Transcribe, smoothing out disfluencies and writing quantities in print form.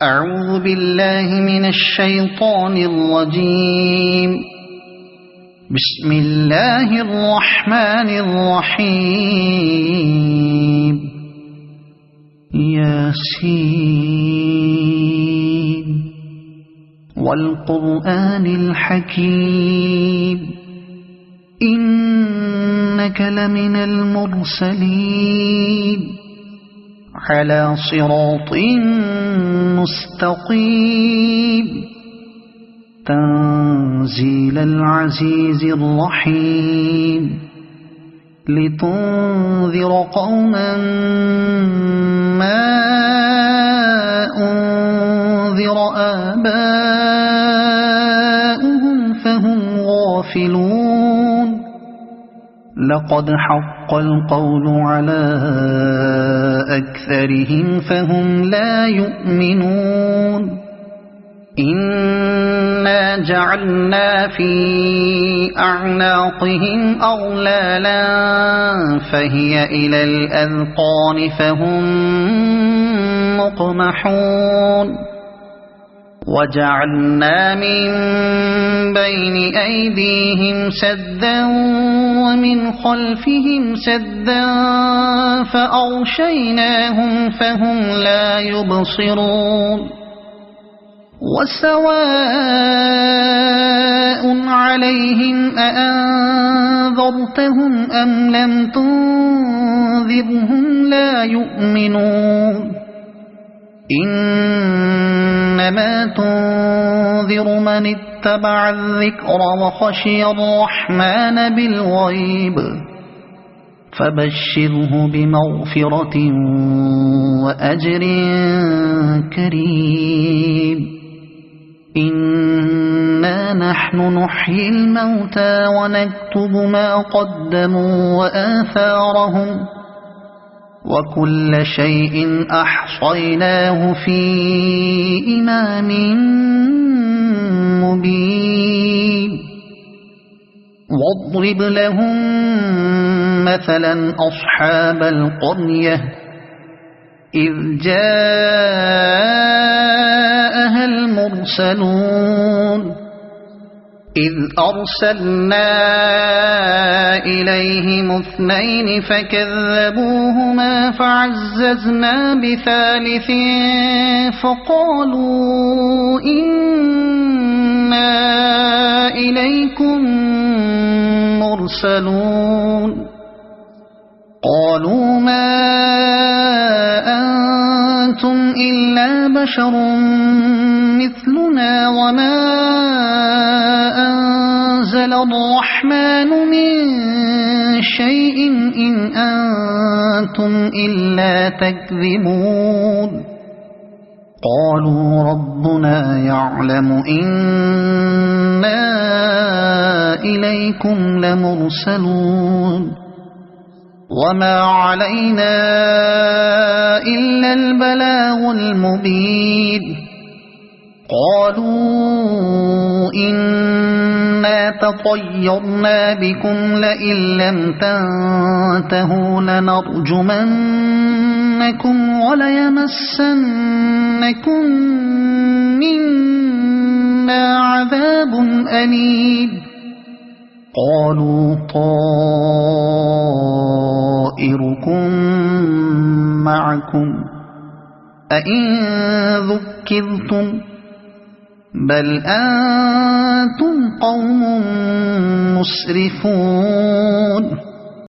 أعوذ بالله من الشيطان الرجيم. بسم الله الرحمن الرحيم. ياسين والقرآن الحكيم إنك لمن المرسلين على صراط مستقيم تنزيل العزيز الرحيم لتنذر قوما ما أنذر آباؤهم فهم غافلون لقد حق القول على أكثرهم فهم لا يؤمنون إنا جعلنا في أعناقهم أغلالا فهي إلى الأذقان فهم مقمحون وجعلنا من بين أيديهم سدا ومن خلفهم سدا فأغشيناهم فهم لا يبصرون وسواء عليهم أأنذرتهم أم لم تنذرهم لا يؤمنون إنما تنذر من اتبع الذكر وخشي الرحمن بالغيب فبشره بمغفرة وأجر كريم إنا نحن نحيي الموتى ونكتب ما قدموا وآثارهم وكل شيء أحصيناه في إمام مبين واضرب لهم مثلا أصحاب القرية إذ جاءها المرسلون إذ أرسلنا إليهم اثنين فكذبوهما فعززنا بثالث فقالوا إنا إليكم مرسلون قالوا ما أنتم إلا بشر مثلنا وما أنزل الرحمن من شيء إن أنتم إلا تكذبون قالوا ربنا يعلم إنا إليكم لمرسلون وما علينا إلا البلاغ المبين قالوا إنا تطيرنا بكم لئن لم تنتهوا لنرجمنكم وليمسنكم منا عذاب أليم قالوا طائركم معكم أئن ذكرتم بل أنتم قوم مسرفون